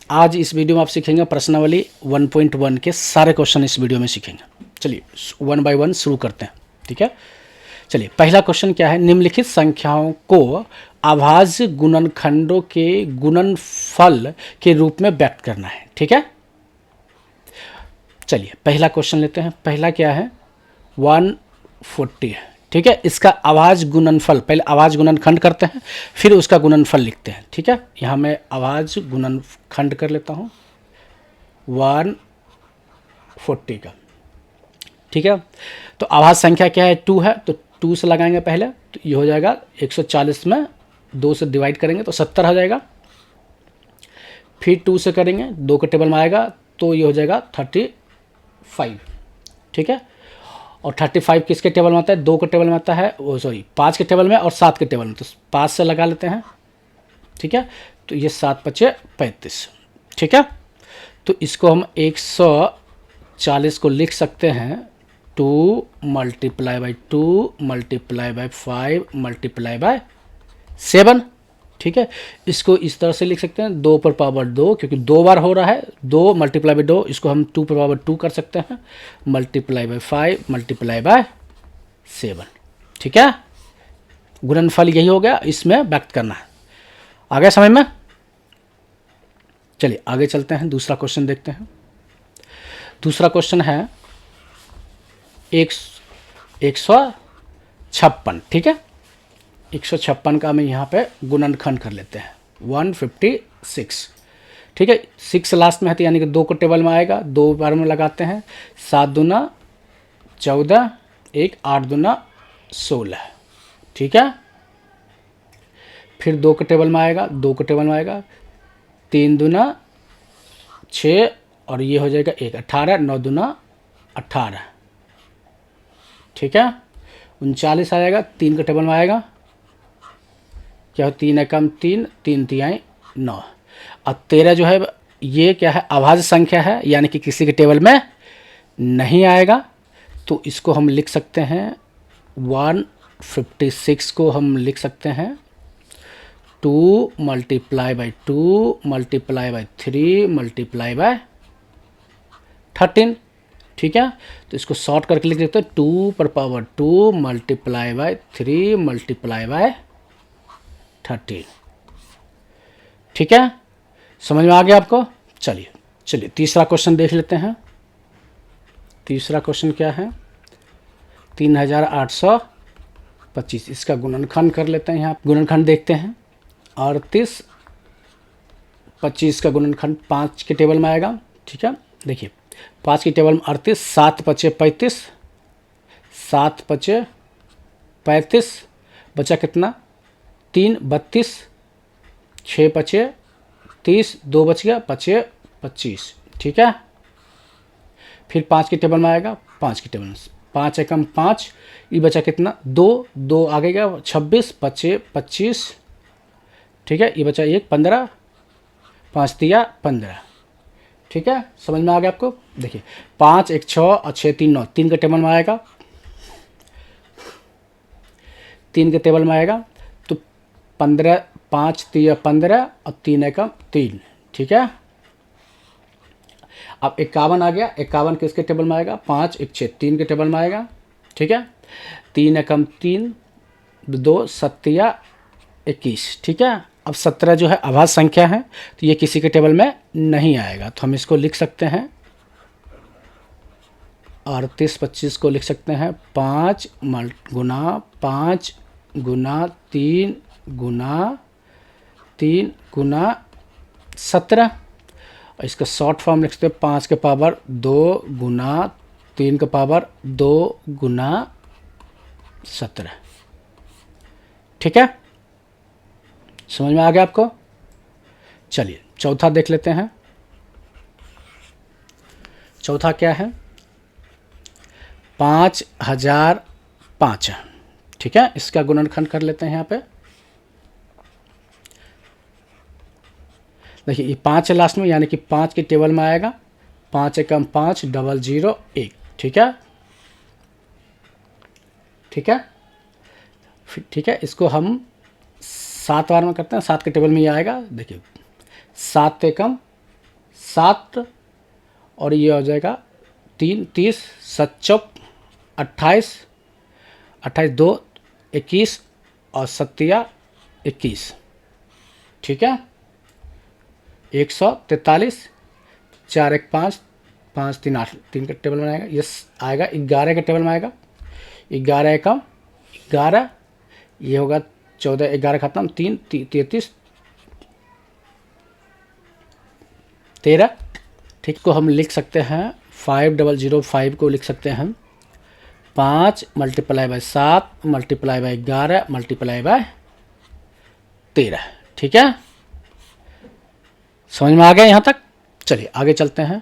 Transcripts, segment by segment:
आज इस वीडियो में आप सीखेंगे प्रश्नावली 1.1 के सारे क्वेश्चन इस वीडियो में सीखेंगे। चलिए वन बाय वन शुरू करते हैं, ठीक है। चलिए पहला क्वेश्चन क्या है, निम्नलिखित संख्याओं को अभाज्य गुणनखंडों के गुणनफल के रूप में व्यक्त करना है, ठीक है। चलिए पहला क्वेश्चन लेते हैं। पहला क्या है, 140 है, ठीक है। इसका अभाज्य गुणनफल, पहले अभाज्य गुणनखंड करते हैं फिर उसका गुणनफल लिखते हैं, ठीक है। यहाँ मैं अभाज्य गुणनखंड कर लेता हूँ 140 का, ठीक है। तो अभाज्य संख्या क्या है, 2 है, तो 2 से लगाएंगे पहले, तो ये हो जाएगा 140 में 2 से डिवाइड करेंगे तो 70 हो जाएगा। फिर 2 से करेंगे, 2 के टेबल में आएगा तो ये हो जाएगा 35, ठीक है। और 35 किसके टेबल में आता है, 2 के टेबल में आता है, वो सॉरी 5 के टेबल में और 7 के टेबल में, तो 5 से लगा लेते हैं, ठीक है। तो ये 7 पचे 35, ठीक है। तो इसको हम 140 को लिख सकते हैं 2 multiply by 2 multiply by 5 multiply by 7, ठीक है। इसको इस तरह से लिख सकते हैं 2 पर पावर 2, क्योंकि 2 बार हो रहा है, 2 मल्टीप्लाई बाई 2, इसको हम 2 पर पावर 2 कर सकते हैं, मल्टीप्लाई बाई 5 मल्टीप्लाई बाई 7, ठीक है। गुणनफल यही हो गया, इसमें व्यक्त करना है। आ गया समझ में। चलिए आगे चलते हैं, दूसरा क्वेश्चन देखते हैं। दूसरा क्वेश्चन है 156, ठीक है। 156 का हम यहाँ पे गुणनखंड कर लेते हैं 156, ठीक है। 6 लास्ट में है तो यानी कि 2 को टेबल में आएगा, 2 बार में लगाते हैं, 7 दूना 14, 1 8 दूना 16, ठीक है। फिर 2 के टेबल में आएगा, 2 के टेबल में आएगा, 3 दूना 6 और ये हो जाएगा 1 18, 9 दूना 18, ठीक है। 39 आ जाएगा, 3 के टेबल में आएगा, क्या हो 3 एकम 3, 3 तिहाई 9, और 13 जो है ये क्या है, अभाज्य संख्या है, यानी कि किसी के टेबल में नहीं आएगा, तो इसको हम लिख सकते हैं 156 को हम लिख सकते हैं 2 multiply by 2 multiply by 3 multiply by 13, ठीक है। तो इसको शॉर्ट करके लिख देते हैं 2 पर power 2 multiply by 3 multiply by 13, ठीक है। समझ में आ गया आपको। चलिए चलिए तीसरा क्वेश्चन देख लेते हैं। तीसरा क्वेश्चन क्या है, 3825, इसका गुणनखंड कर लेते हैं। यहाँ गुणनखंड देखते हैं, 38 25 का गुणनखंड 5 के टेबल में आएगा, ठीक है। देखिए 5 के टेबल में 38, 7 पचे 35, 7 पचे 35, बचा कितना 3 32, 6 पचे 30, 2 बच गया, पचे 25, ठीक है। फिर 5 के टेबल में आएगा, 5 के टेबल में 5 एकम 5, ये बचा कितना 2 2 आगे गया 26 पचे 25, ठीक है। ये बचा 1 15, 5 दिया 15, ठीक है। समझ में आ गया आपको। देखिए 5 1 6 और 6 3 9, 3 के टेबल में आएगा, 3 के टेबल में आएगा, तो 15 5 3 15 और 3 एकम 3, ठीक है। अब 51 आ गया, 51 किसके टेबल में आएगा, 5 1 6 3 के टेबल में आएगा, ठीक है। 3 एकम 3 2 7 21, ठीक है। अब 17 जो है अभाज्य संख्या है, तो ये किसी के टेबल में नहीं आएगा, तो हम इसको लिख सकते हैं 38 25 को लिख सकते हैं 5 गुना 5 गुना 3 गुना 3 गुना 17, और इसका शॉर्ट फॉर्म लिख सकते हैं 5 के पावर 2 गुना 3 के पावर 2 गुना 17, ठीक है। समझ में आ गया आपको। चलिए चौथा देख लेते हैं। चौथा क्या है, 5005, ठीक है। इसका गुणनखंड कर लेते हैं यहाँ पे। देखिए ये 5 है लास्ट में, यानी कि 5 के टेबल में आएगा, 5 एकम 5 001, ठीक है, ठीक है। ठीक है, इसको हम 7 बार में करते हैं, 7 के टेबल में ये आएगा। देखिए 7 एकम 7 और ये हो जाएगा 3, 30, 7 चौक 28, 28 2 21 और 7 21, ठीक है। 143, 4 1 5, 5 3 8, 3 का टेबल में आएगा, ये आएगा 11 के टेबल में आएगा। 11 एकम 11, ये होगा 14, 11 खत्म 3 33 13, ठीक को हम लिख सकते हैं 5005 को लिख सकते हैं हम 5 multiply by 7 multiply by 11 multiply by 13, ठीक है। समझ में आ गया यहाँ तक। चलिए आगे चलते हैं,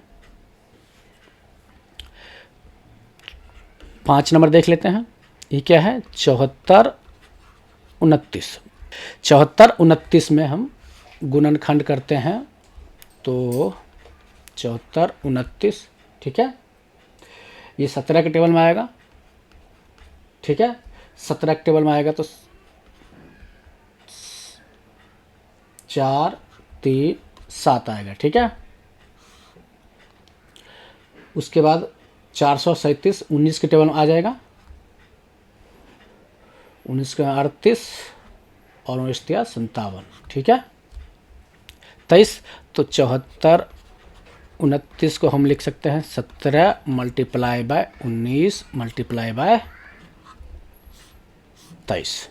5 नंबर देख लेते हैं। ये क्या है 74 29, 74 29 में हम गुणनखंड करते हैं तो 74 29, ठीक है। ये 17 के टेबल में आएगा, ठीक है। 17 के टेबल में आएगा तो 4 3 7 आएगा, ठीक है। उसके बाद 437 19 के टेबल में आ जाएगा, 19 का 38 और 19 57, ठीक है। 23 तो 74 29 को हम लिख सकते हैं 17 मल्टीप्लाई बाय 19 मल्टीप्लाई बाय 23।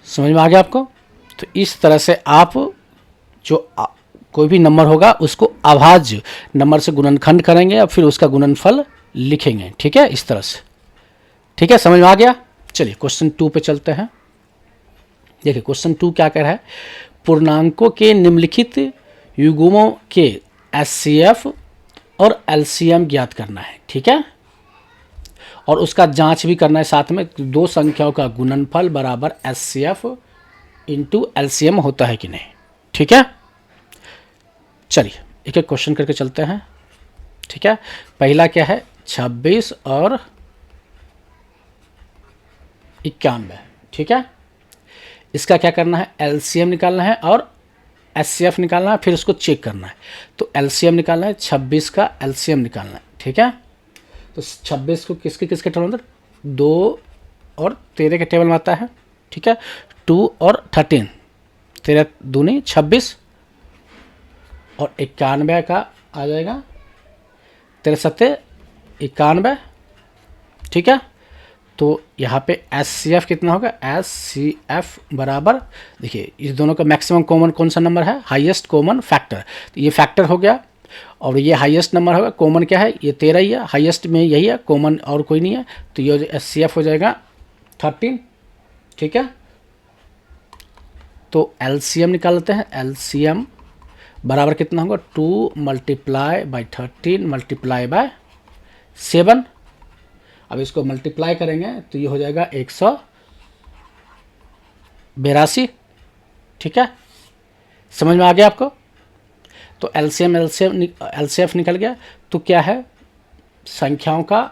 समझ में आ गया आपको। तो इस तरह से आप जो कोई भी नंबर होगा उसको अभाज्य नंबर से गुणनखंड करेंगे और फिर उसका गुणनफल लिखेंगे, ठीक है, इस तरह से, ठीक है। समझ में आ गया। चलिए क्वेश्चन 2 पे चलते हैं। देखिए क्वेश्चन 2 क्या कह रहा है, पूर्णांकों के निम्नलिखित युग्मों के एचसीएफ और एलसीएम ज्ञात करना है, ठीक है, और उसका जांच भी करना है साथ में, दो संख्याओं का गुणनफल बराबर एचसीएफ इंटू एलसीएम होता है कि नहीं, ठीक है। चलिए एक एक क्वेश्चन करके चलते हैं, ठीक है। पहला क्या है 26 और 91, ठीक है। इसका क्या करना है एलसीएम निकालना है और एचसीएफ निकालना है, फिर उसको चेक करना है। तो एलसीएम निकालना है, 26 का एलसीएम निकालना है, ठीक है। तो 26 को किसके किसके टेबल में 2 और 13 के टेबल में आता है, ठीक है। 2 और 13, 13 दूनी 26 और 91 का आ जाएगा 13 7 91, ठीक है। तो यहाँ पे एचसीएफ कितना होगा, एचसीएफ बराबर, देखिए इस दोनों का मैक्सिमम कॉमन कौन सा नंबर है, हाईएस्ट कॉमन फैक्टर, तो ये फैक्टर हो गया और ये हाईएस्ट नंबर होगा, कॉमन क्या है ये 13 ही है, हाईएस्ट में यही है, कॉमन और कोई नहीं है, तो ये एचसीएफ हो जाएगा 13, ठीक है। तो एलसीएम निकाल लेते हैं, एलसीएम बराबर कितना होगा 2 मल्टीप्लाई बाई 13 मल्टीप्लाई बाय 7। अब इसको मल्टीप्लाई करेंगे तो ये हो जाएगा 182, ठीक है। समझ में आ गया आपको। तो एलसीएम एलसीएफ निकल गया। तो क्या है संख्याओं का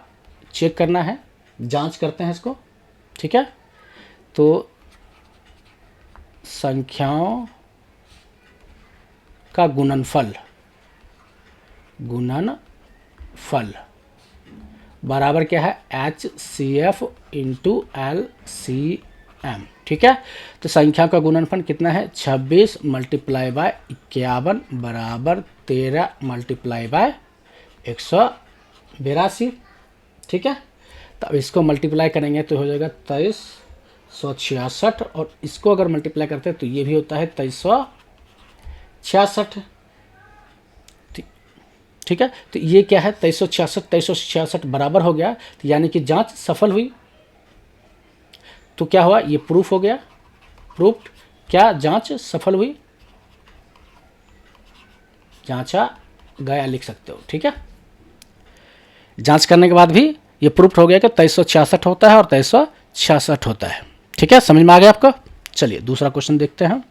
चेक करना है, जांच करते हैं इसको, ठीक है। तो संख्याओं का गुणनफल बराबर क्या है H C F into L C M, ठीक है। तो संख्या का गुणनफल कितना है 26 मल्टीप्लाई बाय 51 बराबर 13 मल्टीप्लाई बाय 182, ठीक है। तो अब इसको मल्टीप्लाई करेंगे तो हो जाएगा 2366 और इसको अगर मल्टीप्लाई करते हैं तो ये भी होता है 2366, ठीक है। तो ये क्या है 2366 बराबर हो गया, तो यानी कि जांच सफल हुई। तो क्या हुआ ये प्रूफ हो गया, प्रूफ्ड, क्या जांच सफल हुई, जांचा गया लिख सकते हो, ठीक है। जांच करने के बाद भी ये प्रूफ हो गया कि 2366 होता है और 2366 होता है, ठीक है। समझ में आ गया आपको। चलिए दूसरा क्वेश्चन देखते हैं।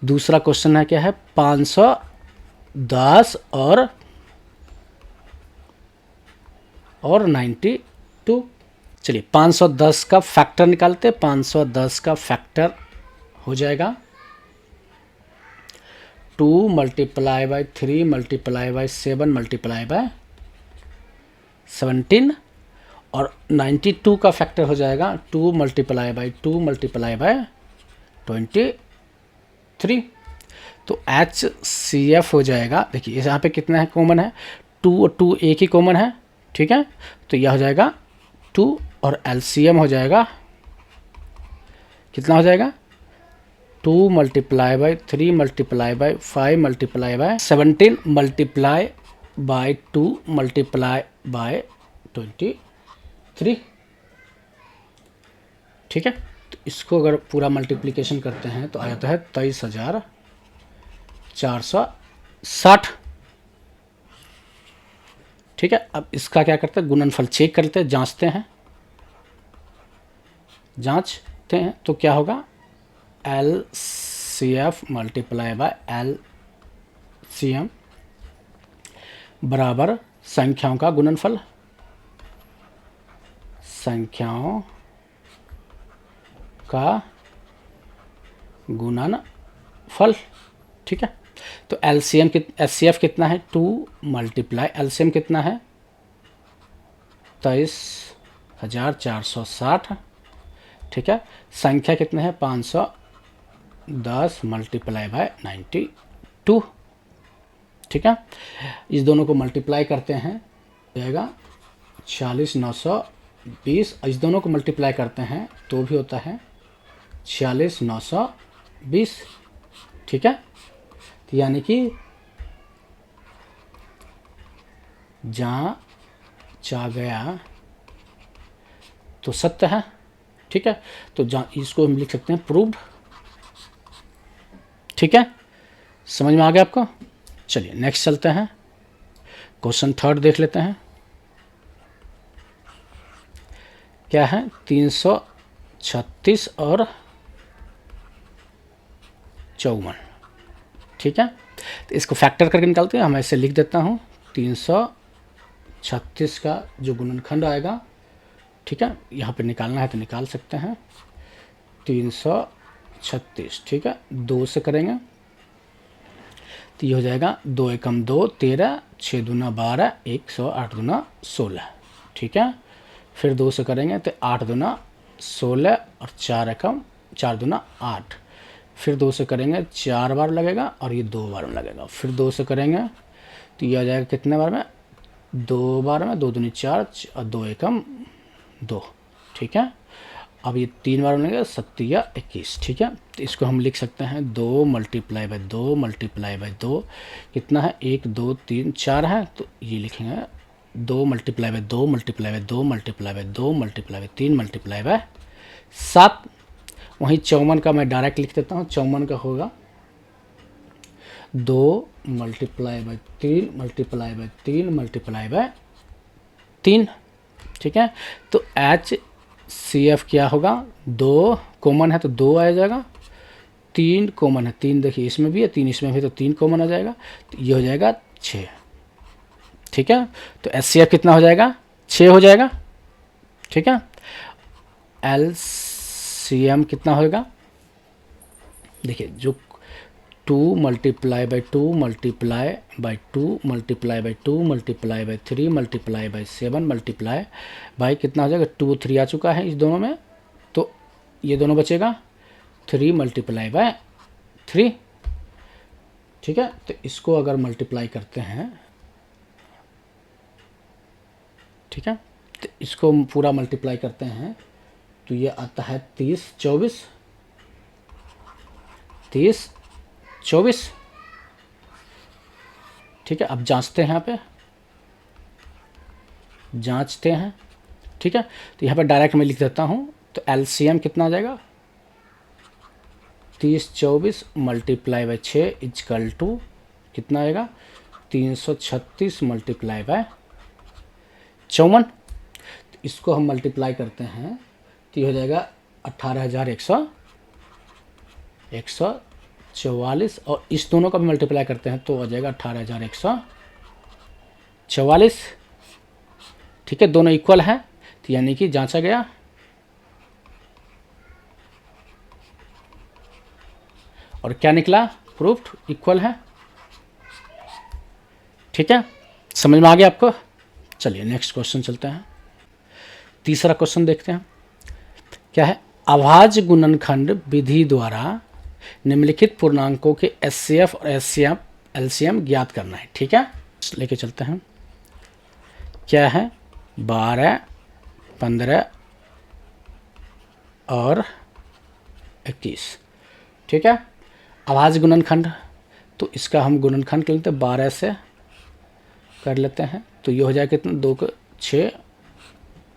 दूसरा क्वेश्चन है क्या है 510 और 92। चलिए 510 का फैक्टर निकालते, 510 का फैक्टर हो जाएगा 2 multiply by 3 multiply by 7 multiply by 17 और 92 का फैक्टर हो जाएगा 2 मल्टीप्लाई बाई 2 मल्टीप्लाई बाय 23। तो HCF हो जाएगा, देखिए यहाँ पे कितना है कॉमन है, 2 और 2 एक ही कॉमन है, ठीक है। तो यह हो जाएगा 2 और LCM हो जाएगा, कितना हो जाएगा 2 multiply by 3 multiply by 5 multiply by 17 multiply by 2 multiply by 23, ठीक है। तो इसको अगर पूरा मल्टीप्लिकेशन करते हैं तो आ जाता है 23,460, ठीक है। अब इसका क्या करते हैं, गुणनफल चेक करते हैं, जांचते हैं तो क्या होगा, LCF मल्टीप्लाई बाय LCM बराबर संख्याओं का गुणनफल, संख्याओं का गुणनफल, ठीक है। तो HCF कितना है 2 मल्टीप्लाई LCM कितना है 23,460, ठीक है। संख्या कितना है 510 मल्टीप्लाई बाय 92, ठीक है। इस दोनों को मल्टीप्लाई करते हैं जाएगा 40,920, इस दोनों को मल्टीप्लाई करते हैं तो भी होता है 46,920, ठीक है। तो यानी कि जांचा गया तो सत्य है, ठीक है। तो इसको हम लिख सकते हैं प्रूव्ड, ठीक है। समझ में आ गया आपको। चलिए नेक्स्ट चलते हैं, क्वेश्चन थर्ड देख लेते हैं। क्या है 336 और 54, ठीक है। तो इसको फैक्टर करके निकालते हैं, हम ऐसे लिख देता हूँ 336 का जो गुणनखंड आएगा, ठीक है, यहाँ पे निकालना है तो निकाल सकते हैं 336, ठीक है। 2 से करेंगे तो ये हो जाएगा 2 एकम 2 13, 6 दूना 12, 100 8 दूना 16, ठीक है। फिर 2 से करेंगे तो 8 दूना 16 और 4 एकम 4 दूना 8, फिर 2 से करेंगे 4 बार लगेगा और ये 2 बार में लगेगा, फिर 2 से करेंगे तो ये आ जाएगा कितने बार में 2 बार में, 2 दूनी 4 और 2 एकम 2, ठीक है। अब ये 3 बार में लगेगा 7 या 21, ठीक है। तो इसको हम लिख सकते हैं 2 मल्टीप्लाई बाई 2 मल्टीप्लाई बाई 2 कितना है 1 2 3 4 है, तो ये लिखेंगे 2 multiply by 2 multiply by 2 multiply by 2 multiply by 3 multiply by 7। वहीं 54 का मैं डायरेक्ट लिख देता हूँ, 54 का होगा 2 multiply by 3 multiply by 3 multiply by 3, ठीक है। तो HCF क्या होगा, 2 कॉमन है तो 2 आ जाएगा, 3 कॉमन है, 3 देखिए इसमें भी है 3 इसमें भी, तो 3 कॉमन आ जाएगा, तो ये हो जाएगा 6, ठीक है। तो HCF कितना हो जाएगा 6 हो जाएगा, ठीक है। LCM कितना होगा, देखिए जो 2 multiply by 2 multiply by 2 multiply by 2 multiply by 3 multiply by 7 multiply by कितना हो जाएगा 2 3 आ चुका है इस दोनों में, तो ये दोनों बचेगा 3 मल्टीप्लाई बाई 3, ठीक है। तो इसको अगर मल्टीप्लाई करते हैं, ठीक है, तो इसको पूरा मल्टीप्लाई करते हैं तो ये आता है 30 24, 30 24, ठीक है। अब जांचते हैं, यहाँ पे जांचते हैं, ठीक है। तो यहाँ पे डायरेक्ट मैं लिख देता हूँ, तो LCM कितना आ जाएगा 30 24 मल्टीप्लाई बाई 6 इजकल टू कितना आएगा 336 मल्टीप्लाई बाय 54। इसको हम मल्टीप्लाई करते हैं तो ये हो जाएगा 18,144, और इस दोनों का भी मल्टीप्लाई करते हैं तो हो जाएगा 18,144, ठीक है। दोनों इक्वल है तो यानी कि जांचा गया, और क्या निकला प्रूफ्ड इक्वल है, ठीक है, समझ में आ गया आपको। चलिए नेक्स्ट क्वेश्चन चलते हैं। तीसरा क्वेश्चन देखते हैं क्या है। अभाज्य गुणनखंड विधि द्वारा निम्नलिखित पूर्णांकों के एचसीएफ और एलसीएम ज्ञात करना है। ठीक है, लेके चलते हैं। क्या है, 12, 15 और 21। ठीक है, अभाज्य गुणनखंड, तो इसका हम गुणनखंड कर लेते हैं, 12 से कर लेते हैं, तो ये हो जाएगा कितना, 2 का 6,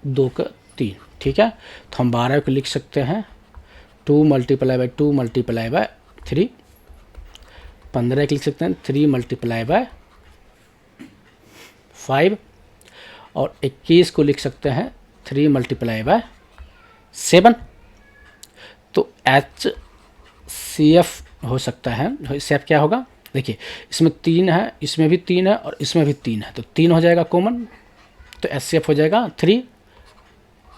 2 का 3। ठीक है, तो हम 12 को लिख सकते हैं 2 मल्टीप्लाई बाई 2 मल्टीप्लाई बाय 3। 15 को लिख सकते हैं 3 मल्टीप्लाई बाय 5। और 21 को लिख सकते हैं 3 मल्टीप्लाई बाय 7। तो एच सी एफ हो सकता है, सी एफ क्या होगा, देखिए इसमें 3 है, इसमें भी 3 है और इसमें भी 3 है, तो 3 हो जाएगा कॉमन, तो एच सी एफ हो जाएगा 3।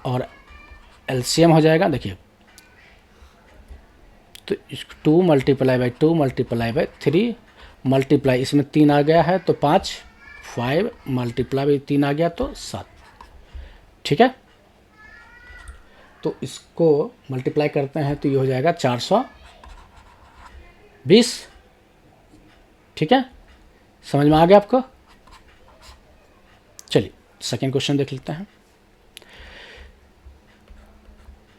और एलसीएम हो जाएगा, देखिए तो 2 multiply by 2 multiply by 3 multiply, इसमें 3 आ गया है तो 5, 5 मल्टीप्लाई बाई 3 आ गया तो 7। ठीक है, तो इसको मल्टीप्लाई करते हैं तो ये हो जाएगा 420। ठीक है, समझ में आ गया आपको। चलिए सेकेंड क्वेश्चन देख लेते हैं।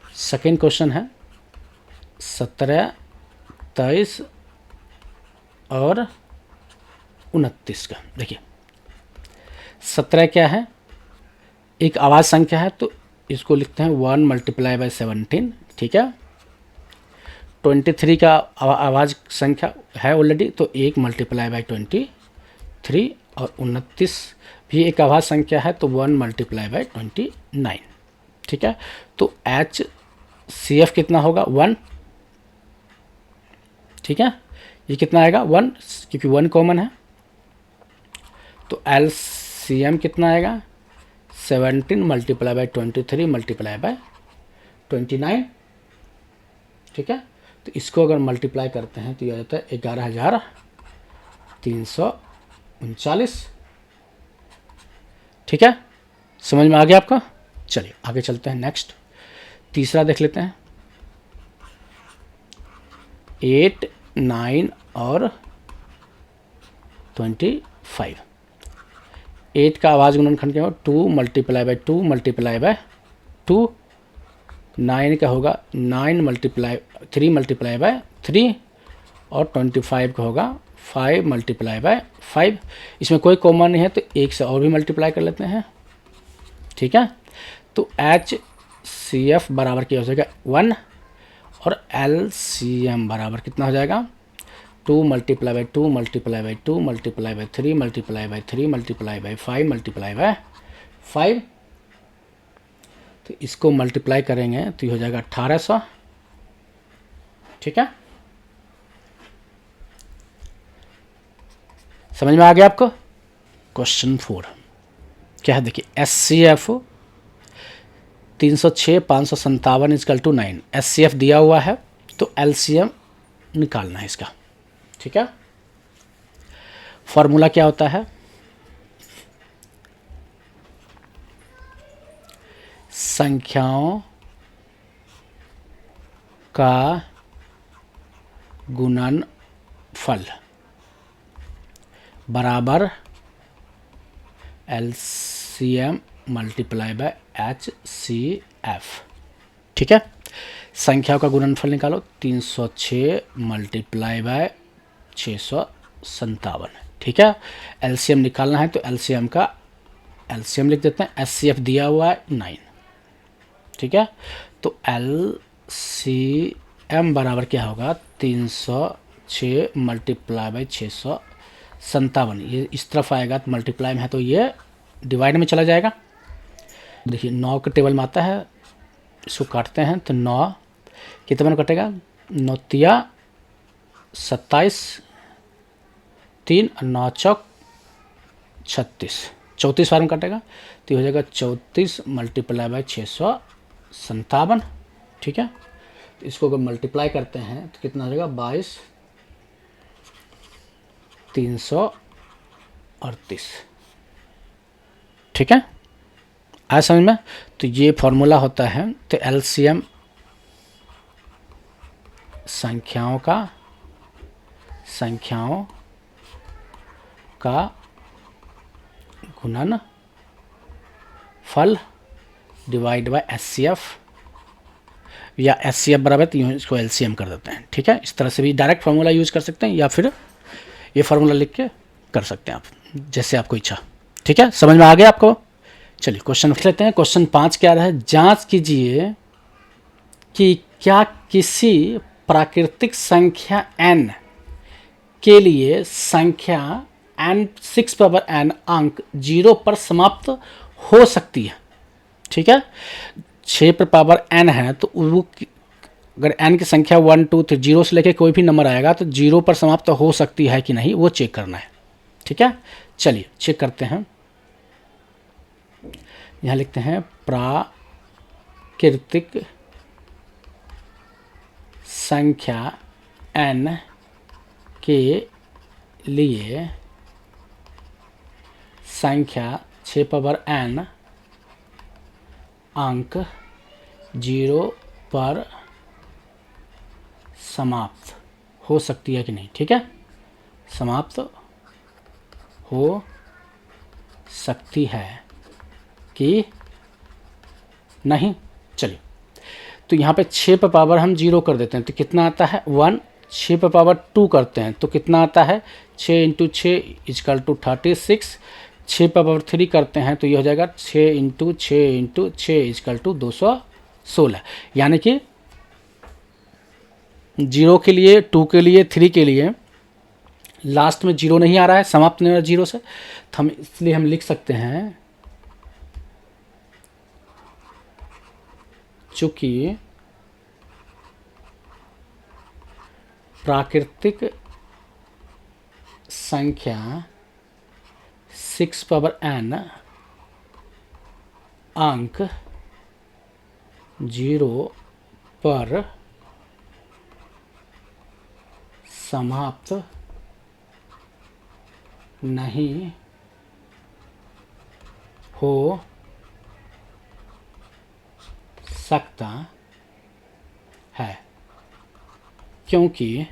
सेकेंड क्वेश्चन है 17, 23 और 29 का। देखिए 17 क्या है, एक आवाज़ संख्या है, तो इसको लिखते हैं 1 मल्टीप्लाई बाई 17। ठीक है, 23 का आवाज़ संख्या है ऑलरेडी, तो 1 मल्टीप्लाई बाई 23। और 29 भी एक आवाज़ संख्या है, तो 1 मल्टीप्लाई बाई 29। ठीक है, तो एच सी एफ कितना होगा, 1। ठीक है, ये कितना आएगा, 1, क्योंकि 1 कॉमन है। तो एल सी एम कितना आएगा, 17 मल्टीप्लाई बाई 23 मल्टीप्लाई बाई 29। ठीक है, तो इसको अगर मल्टीप्लाई करते हैं तो ये आ जाता है 11,339। ठीक है, समझ में आ गया आपका। चलिए आगे चलते हैं, नेक्स्ट तीसरा देख लेते हैं। 8, 9 और 25। 8 का आवाज़ गुणनखंड क्या होगा, 2 मल्टीप्लाई बाई 2 मल्टीप्लाई बाय 2। 9 का होगा 9 मल्टीप्लाई 3 मल्टीप्लाई बाय 3। और 25 का होगा 5 मल्टीप्लाई बाय 5। इसमें कोई कॉमन नहीं है, तो एक से और भी मल्टीप्लाई कर लेते हैं। ठीक है, तो एच सी एफ बराबर क्या हो जाएगा, 1। और एल सी एम बराबर कितना हो जाएगा, 2 multiply by 2 multiply by 2 multiply by 3 multiply by 3 multiply by 5 multiply by 5। तो इसको मल्टीप्लाई करेंगे तो ये हो जाएगा 1800। ठीक है, समझ में आ गया आपको। क्वेश्चन 4 क्या है, देखिए S C F 306 557 equal to 9। S C F दिया हुआ है, तो एल सी एम निकालना है इसका। ठीक है, फॉर्मूला क्या होता है, संख्याओं का गुणनफल बराबर LCM multiply by H C F. ठीक है, संख्याओं का गुणनफल निकालो, 306 मल्टीप्लाई बाय 657। ठीक है, एलसीएम निकालना है, तो एलसीएम का एलसीएम लिख देते हैं। एचसीएफ दिया हुआ है 9। ठीक है, तो एलसीएम बराबर क्या होगा, 306 मल्टीप्लाई बाई 657। ये इस तरफ आएगा तो मल्टीप्लाई में है, तो ये डिवाइड में चला जाएगा। देखिए 9 के टेबल में आता है, इसको काटते हैं तो 9 कितने में कटेगा, 9 तिया 27, 3 और 9 चौक 36, 34 बार में कटेगा, तो ये हो जाएगा 34 मल्टीप्लाई बाई 657। ठीक है, तो इसको अगर मल्टीप्लाई करते हैं तो कितना हो जाएगा, 22 300 38। ठीक है, आया समझ में? तो ये फॉर्मूला होता है, तो एलसीएम संख्याओं का गुणन फल डिवाइड बाय एचसीएफ, या एचसीएफ बराबर, तो यूँ इसको एलसीएम कर देते हैं। ठीक है, इस तरह से भी डायरेक्ट फार्मूला यूज कर सकते हैं, या फिर ये फार्मूला लिख के कर सकते हैं आप, जैसे आपको इच्छा। ठीक है, समझ में आ गया आपको? चलिए क्वेश्चन लिख लेते हैं। क्वेश्चन 5 क्या रहा है? जांच कीजिए कि क्या किसी प्राकृतिक संख्या n के लिए संख्या n 6 पावर n अंक 0 पर समाप्त हो सकती है। ठीक है, 6 पर पावर n है, तो वो अगर n की संख्या 1 2 3 0 से लेके कोई भी नंबर आएगा तो 0 पर समाप्त हो सकती है कि नहीं, वो चेक करना है। ठीक है, चलिए चेक करते हैं। यहाँ लिखते हैं प्राकृतिक संख्या n के लिए संख्या 6 पावर n अंक 0 पर समाप्त हो सकती है कि नहीं। ठीक है, समाप्त हो सकती है कि नहीं। चलिए, तो यहाँ पे 6 पर पावर हम 0 कर देते हैं, तो कितना आता है 1। 6 पर पावर 2 करते हैं तो कितना आता है 6 इंटू 6 इजकल टू 36। 6 पर पावर 3 करते हैं तो ये हो जाएगा 6 इंटू 6 इजकल टू 216। यानी कि 0 के लिए, 2 के लिए, 3 के लिए लास्ट में 0 नहीं आ रहा है, समाप्त नहीं हो रहा 0 से, तो हम इसलिए हम लिख सकते हैं चूंकि प्राकृतिक संख्या 6 पावर n अंक 0 पर समाप्त नहीं हो सकता है, क्योंकि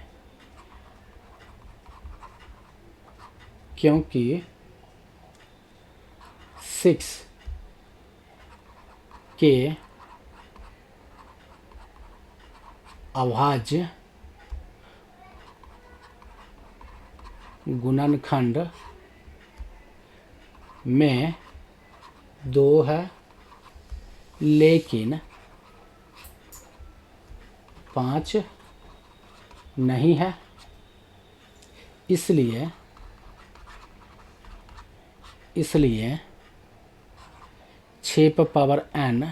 6 के अभाज्य गुणनखंड में 2 है, लेकिन 5 नहीं है। इसलिए 6 पर पावर n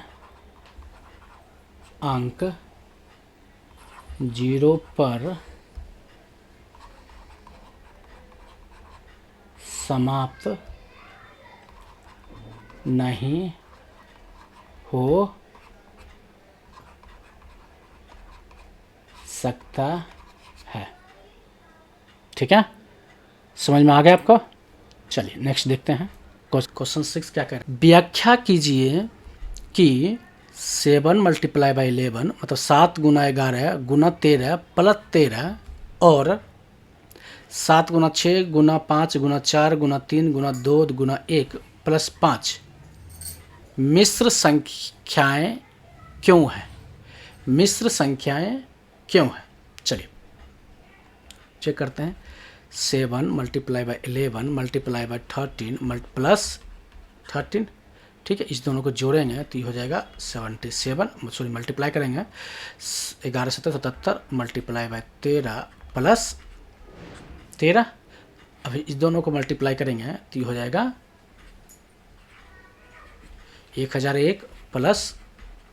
अंक 0 पर समाप्त नहीं हो सकता है। ठीक है, समझ में आ गया आपको? चलिए नेक्स्ट देखते हैं। क्वेश्चन 6 क्या कह रहे हैं? व्याख्या कीजिए कि 7 मल्टीप्लाई बाई 11 मतलब 7 गुना 11 गुना 13 प्लस 13 और 7 गुना 6 गुना 5 गुना 4 गुना 3 गुना 2 गुना 1 प्लस 5 मिश्र संख्याएं क्यों है? मिश्र संख्याएं क्यों है? चलिए चेक करते हैं। 7 multiply by 11 multiply by 13 plus 13। ठीक है, इस दोनों को जोड़ेंगे तो ये हो जाएगा 77, सॉरी मल्टीप्लाई करेंगे 11 7 77 मल्टीप्लाई बाई 13 प्लस 13। अभी इस दोनों को मल्टीप्लाई करेंगे तो ये हो जाएगा 1001 प्लस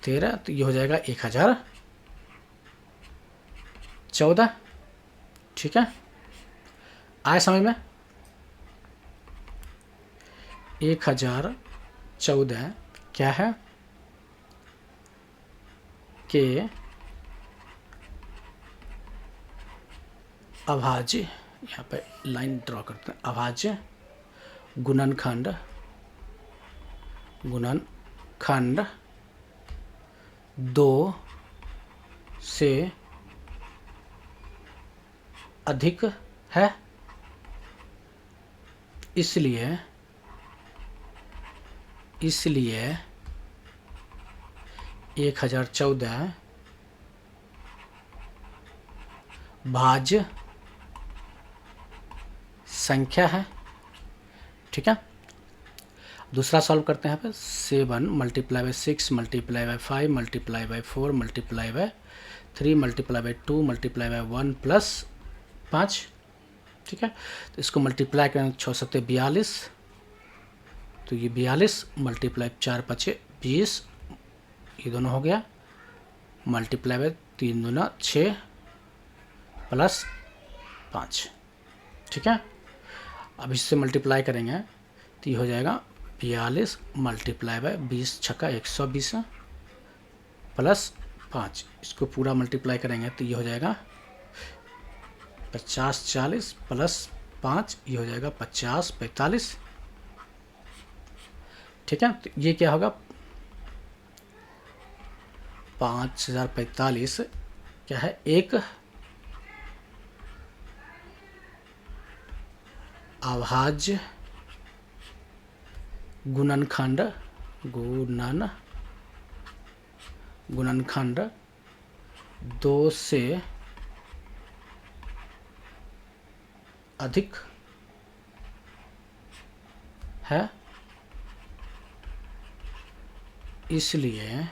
13, तो ये हो जाएगा 1014। ठीक है, आए समझ में? 1014 क्या है के अभाज्य, यहाँ पे लाइन ड्रॉ करते हैं, अभाज्य गुणनखंड दो से अधिक है, इसलिए 1014 भाज्य संख्या है। ठीक है, दूसरा सॉल्व करते हैं। यहाँ पे 7 multiply by 6 multiply by 5 multiply by 4 multiply by 3 multiply by 2 multiply by 1 plus 5। ठीक है, तो इसको मल्टीप्लाई करें 6 7 42, तो ये 42 मल्टीप्लाई 4 5 20, ये दोनों हो गया, मल्टीप्लाई बाई 3 दूना 6 प्लस 5। ठीक है, अब इससे मल्टीप्लाई करेंगे तो ये हो जाएगा 42 मल्टीप्लाई बाई 20 छक्का 120 प्लस 5, इसको पूरा मल्टीप्लाई करेंगे तो ये हो जाएगा 50 40 प्लस 5, ये हो जाएगा 50 45। ठीक है, तो ये क्या होगा 5045 क्या है, एक अभाज्य गुणनखंड दो से अधिक है, इसलिए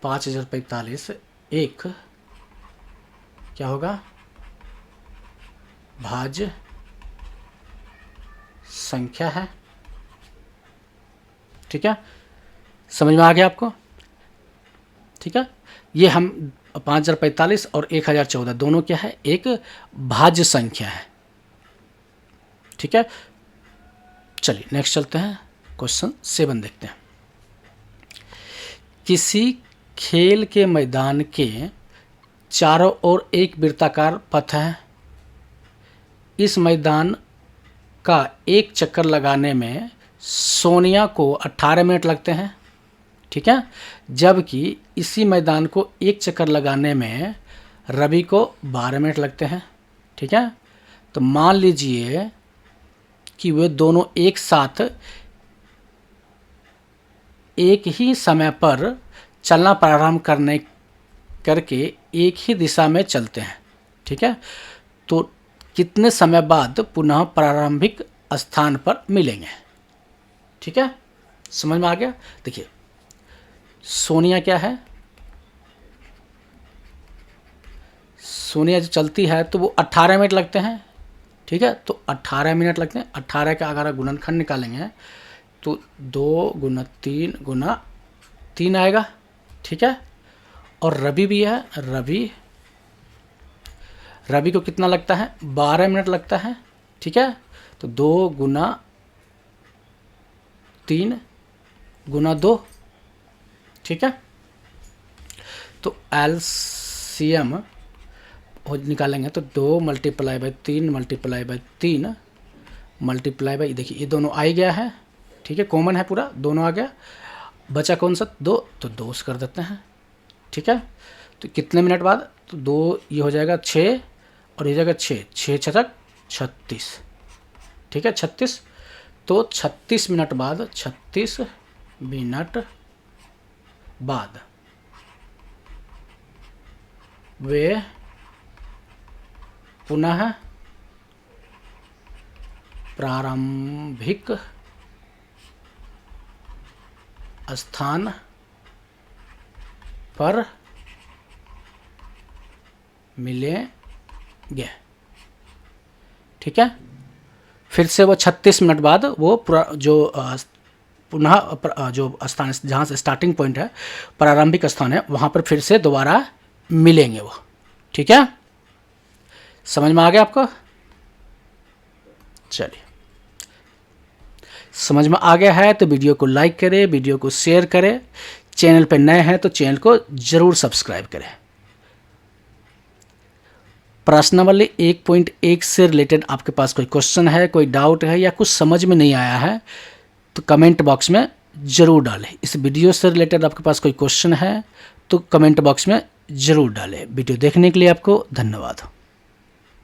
5045 एक क्या होगा, भाज्य संख्या है। ठीक है, समझ में आ गया आपको? ठीक है, ये हम 5045 और 1014 दोनों क्या है, एक भाज्य संख्या है। ठीक है, चलिए नेक्स्ट चलते हैं, क्वेश्चन 7 देखते हैं। किसी खेल के मैदान के चारों ओर एक वृत्ताकार पथ है। इस मैदान का एक चक्कर लगाने में सोनिया को 18 मिनट लगते हैं। ठीक है, जबकि इसी मैदान को एक चक्कर लगाने में रवि को 12 मिनट लगते हैं। ठीक है, तो मान लीजिए कि वे दोनों एक साथ एक ही समय पर चलना प्रारंभ करके एक ही दिशा में चलते हैं। ठीक है, तो कितने समय बाद पुनः प्रारंभिक स्थान पर मिलेंगे। ठीक है, समझ में आ गया? देखिए सोनिया क्या है, सोनिया जो चलती है तो वो 18 मिनट लगते हैं। ठीक है, तो 18 मिनट लगते हैं। 18 का अगर गुणनखंड निकालेंगे तो 2 गुना 3 आएगा। ठीक है, और रवि भी है, रवि को कितना लगता है, 12 मिनट लगता है। ठीक है, तो 2 गुना 3 गुना 2। ठीक है, तो एलसीएम निकालेंगे तो 2 multiply by 3 multiply by 3 multiply by, देखिए ये दोनों आ ही गया है। ठीक है, कॉमन है पूरा, दोनों आ गया, बचा कौन सा 2, तो 2 कर देते हैं। ठीक है, तो कितने मिनट बाद, तो 2 ये हो जाएगा 6 और ये जाएगा 6 6 36। ठीक है, 36, तो 36 मिनट बाद, 36 मिनट बाद वे पुनः प्रारंभिक स्थान पर मिलेंगे। ठीक है, फिर से वो 36 मिनट बाद वो पुनः जो स्थान जहाँ से स्टार्टिंग पॉइंट है, प्रारंभिक स्थान है, वहाँ पर फिर से दोबारा मिलेंगे वो। ठीक है, समझ में आ गया आपको? चलिए, समझ में आ गया है तो वीडियो को लाइक करें, वीडियो को शेयर करें, चैनल पर नए हैं तो चैनल को ज़रूर सब्सक्राइब करें। प्रश्नावली 1.1 से रिलेटेड आपके पास कोई क्वेश्चन है, कोई डाउट है या कुछ समझ में नहीं आया है तो कमेंट बॉक्स में ज़रूर डालें। इस वीडियो से रिलेटेड आपके पास कोई क्वेश्चन है तो कमेंट बॉक्स में ज़रूर डालें। वीडियो देखने के लिए आपको धन्यवाद।